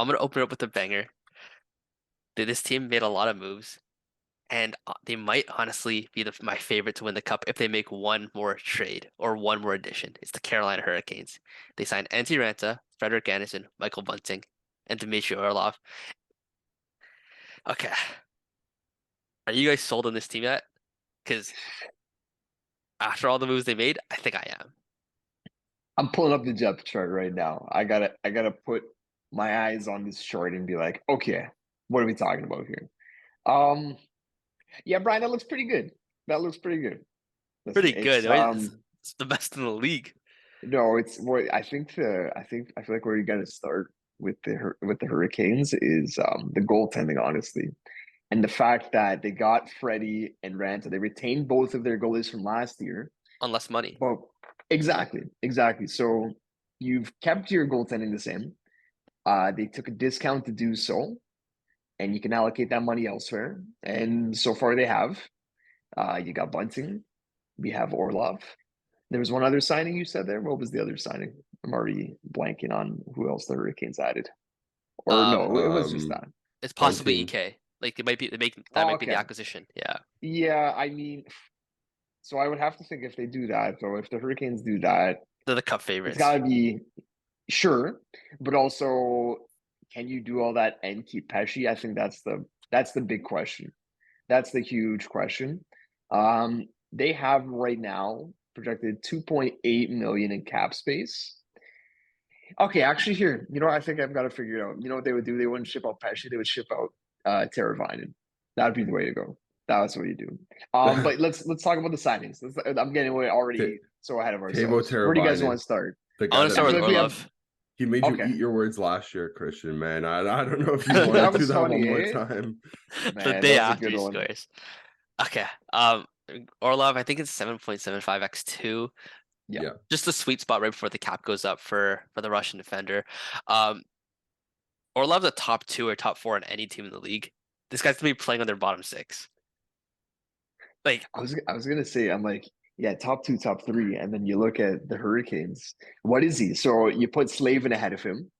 I'm gonna open it up with a banger. This team made a lot of moves, and they might honestly be my favorite to win the cup if they make one more trade or one more addition. It's the Carolina Hurricanes. They signed Antti Ranta, Frederick Anderson, Michael Bunting, and Dmitry Orlov. Okay, are you guys sold on this team yet? Because after all the moves they made, I think I am. I'm pulling up the depth chart right now. I gotta put my eyes on this chart and be like, okay, what are we talking about here? Um, yeah, Brian, that looks pretty good. That looks pretty good. Listen, Pretty good, right? It's the best in the league. no, it's what I feel like where you got to start with the Hurricanes is the goaltending, honestly, and the fact that they got Freddie and Ranta. They retained both of their goalies from last year. On less money. But exactly. So you've kept your goaltending the same. They took a discount to do so, and you can allocate that money elsewhere. And so far, they have. You got Bunting. We have Orlov. There was one other signing you said there. What was the other signing? I'm already blanking on who else the Hurricanes added. Or Um, no, it was just Um, that. it's possibly Bunting. EK. Like it might be that Oh, might be the okay. acquisition. Yeah, Yeah, I mean, so I would have to think if they do that, though, if the Hurricanes do that, they're the cup it's favorites. got to be sure, but also, can you do all that and keep Pesci? I think that's the big question. That's the huge question. They have right now projected 2.8 million in cap space. Okay, actually, here, I think I've got to figure it out. You know what they would do? They wouldn't ship out Pesci. They would ship out Teravainen. That'd be the way to go. That's what you do. But let's talk about the signings. I'm getting away Ta- already so ahead of Tavo ourselves. Where do you guys want Teravainen, to start? the I guy want to that I start feel with made like we have Orlov. he made you okay. eat your words last year, Christian, man. I don't know if you want That to do was that one funny, more eh? time. The Man, that day was a after good he one. scores. Okay. Orlov, I think it's 7.75 x2. Yeah. Yeah. Just the sweet spot right before the cap goes up for the Russian defender. Um, Orlov's a top two or top four on any team in the league. This guy's gonna be playing on their bottom six. Like I was gonna say, I'm like, yeah, top two, top three, and then you look at the Hurricanes. What is he? So you put Slavin ahead of him.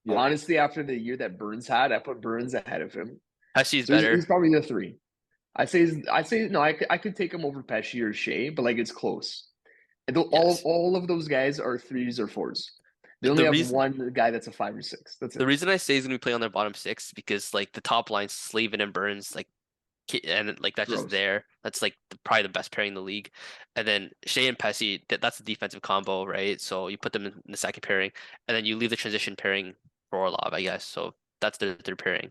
Yep. Honestly, after the year that Burns had, I put Burns ahead of him. Pesci's So he's better. probably the three. I say no. I could take him over Pesci or Shea, but like it's close. And Yes. all of those guys are threes or fours. They only The have reason one guy that's a five or six. That's the it. reason I say he's gonna be playing on their bottom six is because like the top line, Slavin and Burns, and like that's just Gross. there. That's like probably the best pairing in the league. And then Shea and Pesci, that's the defensive combo, right? So you put them in the second pairing, and then you leave the transition pairing for Orlov, I guess. So that's their third pairing.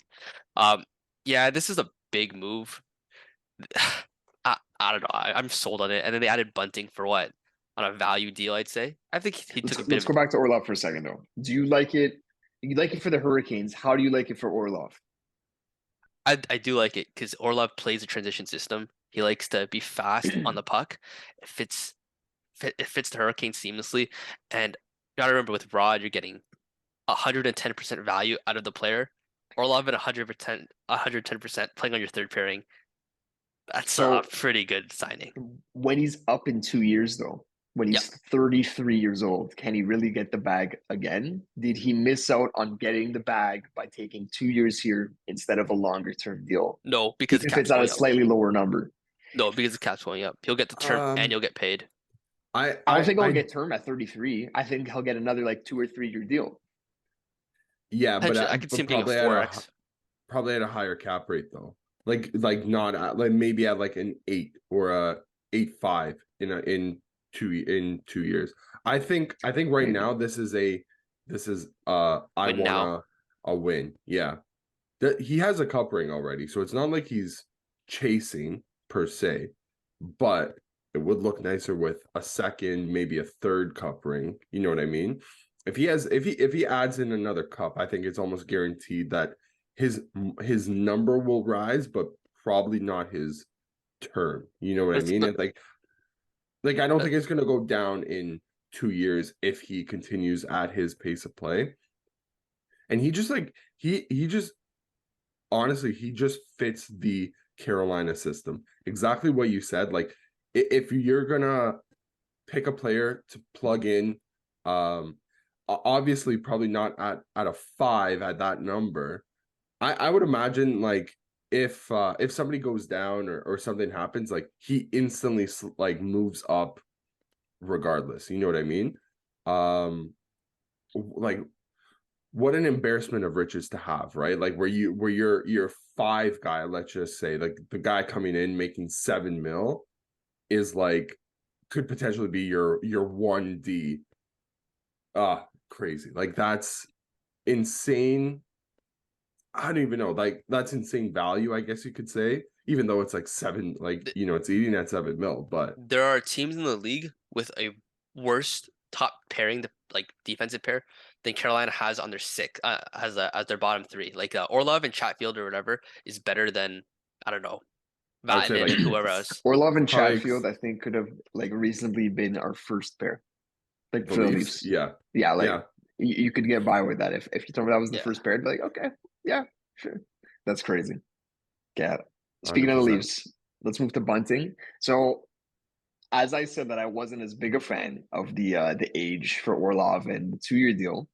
Um, yeah, this is a big move. I don't know. I'm sold on it. And then they added Bunting for what? On a value deal, I'd say. I think he took a Let's bit let's of a. go back to Orlov for a second though. Do you like it? You like it for the Hurricanes? How do you like it for Orlov? I do like it because Orlov plays a transition system. He likes to be fast on the puck. It fits the Hurricane seamlessly. And you gotta remember with Rod, you're getting 110% value out of the player. Orlov at 110% playing on your third pairing. That's a So pretty good signing. when he's up in 2 years, though, when Yep. he's 33 years old, can he really get the bag again? Did he miss out on getting the bag by taking 2 years here instead of a longer term deal, No, because the even if cap's it's at a going up. slightly lower number? No, because the cap's going up. He'll get the term and Um, you'll get paid. I I don't I think he'll I get term at 33. I think he'll get another like 2 or 3 year deal. yeah, Potentially, I could see but him getting a probably at a 4x. probably at a higher cap rate though. Like not at like maybe at like an 8 or a 8.5 in 2 years. I think right Maybe. now this is I Win want now. a win. Yeah. That he has a cup ring already, so it's not like he's chasing per se, but it would look nicer with a second, maybe a third cup ring. You know what I mean? If he adds in another cup, I think it's almost guaranteed that his his number will rise, but probably not his term. You know what I But, mean? but, It's like I don't but think it's gonna go down in 2 years if he continues at his pace of play. And he just like he just honestly, he just fits the Carolina system. Exactly what you said. Like, if you're gonna pick a player to plug in, um, obviously probably not at a 5 at that number. I would imagine like if somebody goes down or something happens, like he instantly like moves up regardless. You know what I mean? Like what an embarrassment of riches to have, right? Like where you're 5 guy, let's just say, like the guy coming in making 7 mil is like could potentially be your 1D. Crazy. Like that's insane. I don't even know. Like that's insane value, I guess you could say. Even though it's like 7, like it's eating at 7 mil, but There are teams in the league with a worse top pairing, like defensive pair, than Carolina has on their as their bottom 3. Like Orlov and Chatfield or whatever is better than, I don't know, I would say Vatanen like and whoever else. Orlov and probably Chatfield, I think, could have like reasonably been our first pair, like the for the Leafs. Leafs. Yeah. Yeah, like Yeah. you could get by with that if you told me that was the Yeah. first pair. I'd be like, okay, yeah, sure. That's crazy. Yeah. Speaking of the 100%. Leafs, let's move to bunting. So as I said that I wasn't as big a fan of the age for Orlov and the 2-year deal.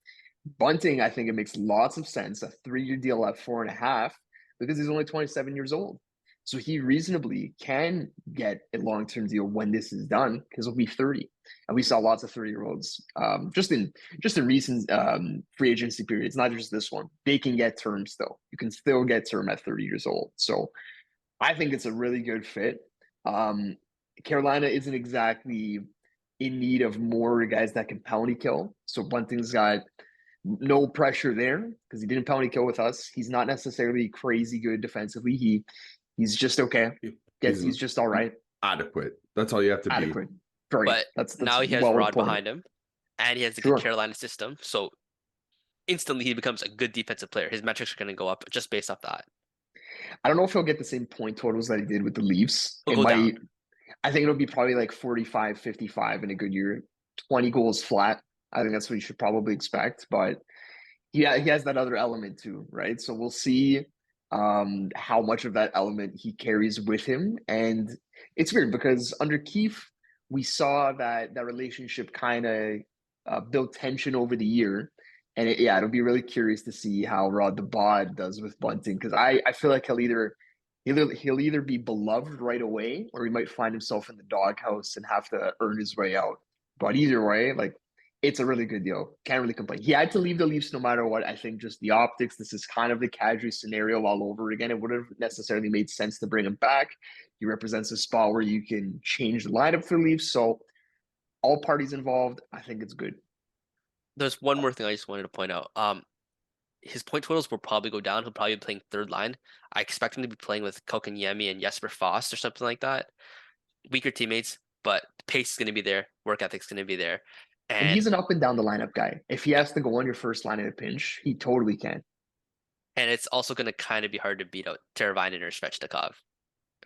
Bunting, I think it makes lots of sense. A 3-year deal at 4.5 because he's only 27 years old. So he reasonably can get a long-term deal when this is done because he'll be 30. And we saw lots of 30-year-olds just in recent free agency periods, not just this one. They can get term still. You can still get term at 30 years old. So I think it's a really good fit. Um, Carolina isn't exactly in need of more guys that can penalty kill. So Bunting's got no pressure there because he didn't penalty kill with us. He's not necessarily crazy good defensively. He's just okay. He's He's just all right. adequate. That's all you have to be. Adequate. Very. But That's now he has well Rod reported. behind him, and he has a good Sure. Carolina system. So instantly he becomes a good defensive player. His metrics are going to go up just based off that. I don't know if he'll get the same point totals that he did with the Leafs. He'll It go might. down. I think it'll be probably like 45, 55 in a good year. 20 goals flat. I think that's what you should probably expect. But yeah, he has that other element too, right? So we'll see how much of that element he carries with him. And it's weird because under Keefe, we saw that relationship kind of build tension over the year. And it'll be really curious to see how Rod the Bod does with Bunting because I feel like he'll either be beloved right away or he might find himself in the doghouse and have to earn his way out. But either way, like it's a really good deal. Can't really complain. He had to leave the Leafs no matter what. I think just the optics. This is kind of the Kadri scenario all over again. It wouldn't have necessarily made sense to bring him back. He represents a spot where you can change the lineup for the Leafs. So all parties involved, I think it's good. There's one more thing I just wanted to point out. His point totals will probably go down. He'll probably be playing third line. I expect him to be playing with Kotkaniemi and Jesper Fast or something like that. Weaker teammates, but the pace is going to be there. Work ethic's going to be there. And And he's an up and down the lineup guy. If he has to go on your first line in a pinch, he totally can. it's also going to kind of be hard to beat out Teravainen or Svechnikov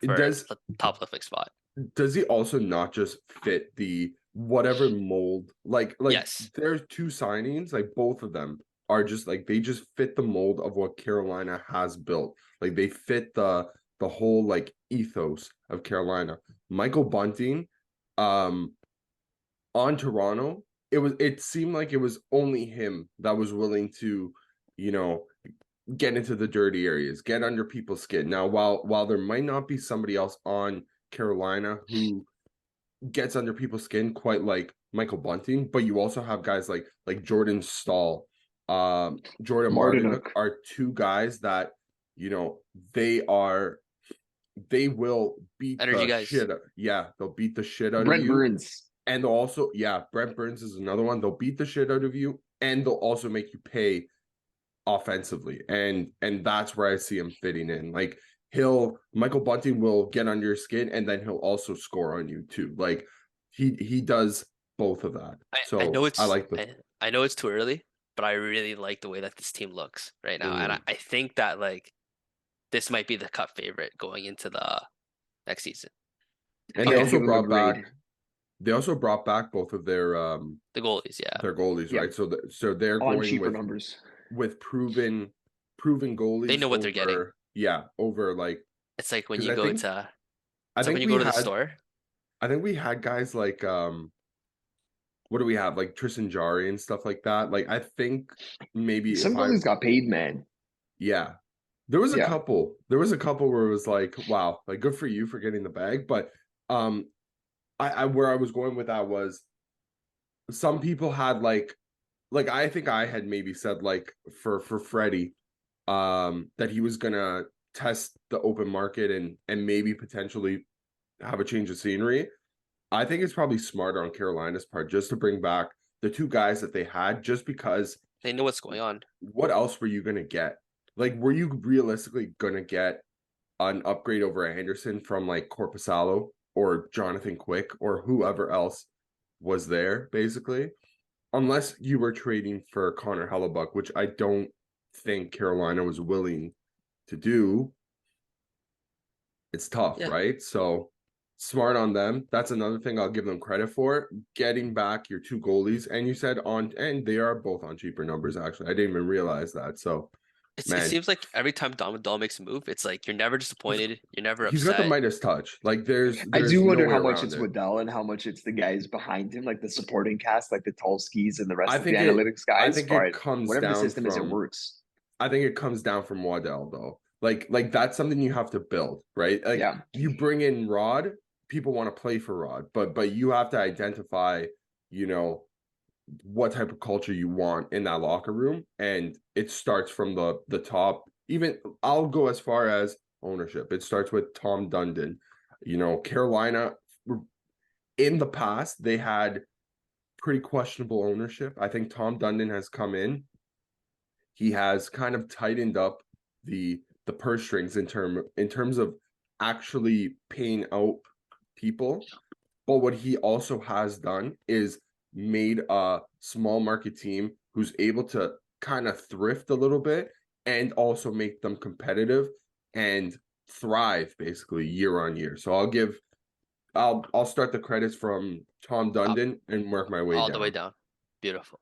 for Does the top lifting spot. he also not just fit the whatever mold? Like Yes. there's 2 signings, like both of them are just like they just fit the mold of what Carolina has built. Like they fit the whole like ethos of Carolina. Michael Bunting, on Toronto, it seemed like it was only him that was willing to, get into the dirty areas, get under people's skin. Now, while there might not be somebody else on Carolina who gets under people's skin quite like Michael Bunting, but you also have guys like Jordan Staal, Jordan Martinook are 2 guys that they will beat Energy the guys. shit out. Yeah, they'll beat the shit out Brent of you. Burns. And they'll also, Brent Burns is another one. They'll beat the shit out of you, and they'll also make you pay offensively. And that's where I see him fitting in. Like Michael Bunting will get under your skin, and then he'll also score on you too. Like he does both of that. So I know it's I know it's too early, but I really like the way that this team looks right now, and I think that like this might be the Cup favorite going into the next season. And they also brought back. They also brought back both of their the goalies, their goalies, right? So they're on going cheaper with numbers with proven goalies. They know what they're getting. Yeah, over like it's like when you go to I think when you go to the store. I think we had guys like what do we have? Like Tristan Jari and stuff like that. Like I think maybe Some if I goalies got paid, man. yeah. There was a Yeah. couple. There was a couple where it was like, wow, like good for you for getting the bag. But I where I was going with that was some people had like I think I had maybe said like for Freddie that he was gonna test the open market and maybe potentially have a change of scenery. I think it's probably smarter on Carolina's part just to bring back the two guys that they had, just because They know what's going on. what else were you gonna get? Like, were you realistically gonna get an upgrade over Anderson from like Corpusalo or Jonathan Quick or whoever else was there, basically? Unless you were trading for Connor Hellebuck, which I don't think Carolina was willing to do. It's tough, Yeah. right? So smart on them. That's another thing I'll give them credit for. Getting back your two goalies, and you said and they are both on cheaper numbers, actually. I didn't even realize that. So It man, seems like every time Dom Dahl makes a move, it's like you're never disappointed, you're never he's got the upset. Midas touch. Like there's I there's do no wonder way how much around it's it. Waddell and how much it's the guys behind him, like the supporting cast, like the tall skis and the rest I of the think it analytics I guys. think it But comes whatever the down system is, it from works. I think it comes down from Waddell though. Like that's something you have to build, right? Like Yeah. you bring in Rod, people want to play for Rod, but you have to identify, you know, what type of culture you want in that locker room, and it starts from the top. Even I'll go as far as ownership. It starts with Tom Dundon. You know, Carolina in the past they had pretty questionable ownership. I think Tom Dundon has come in. He has kind of tightened up the purse strings in terms of actually paying out people. But what he also has done is made a small market team who's able to kind of thrift a little bit and also make them competitive and thrive basically year on year. So I'll start the credits from Tom Top Dundon and work my way all the way down. down. Beautiful.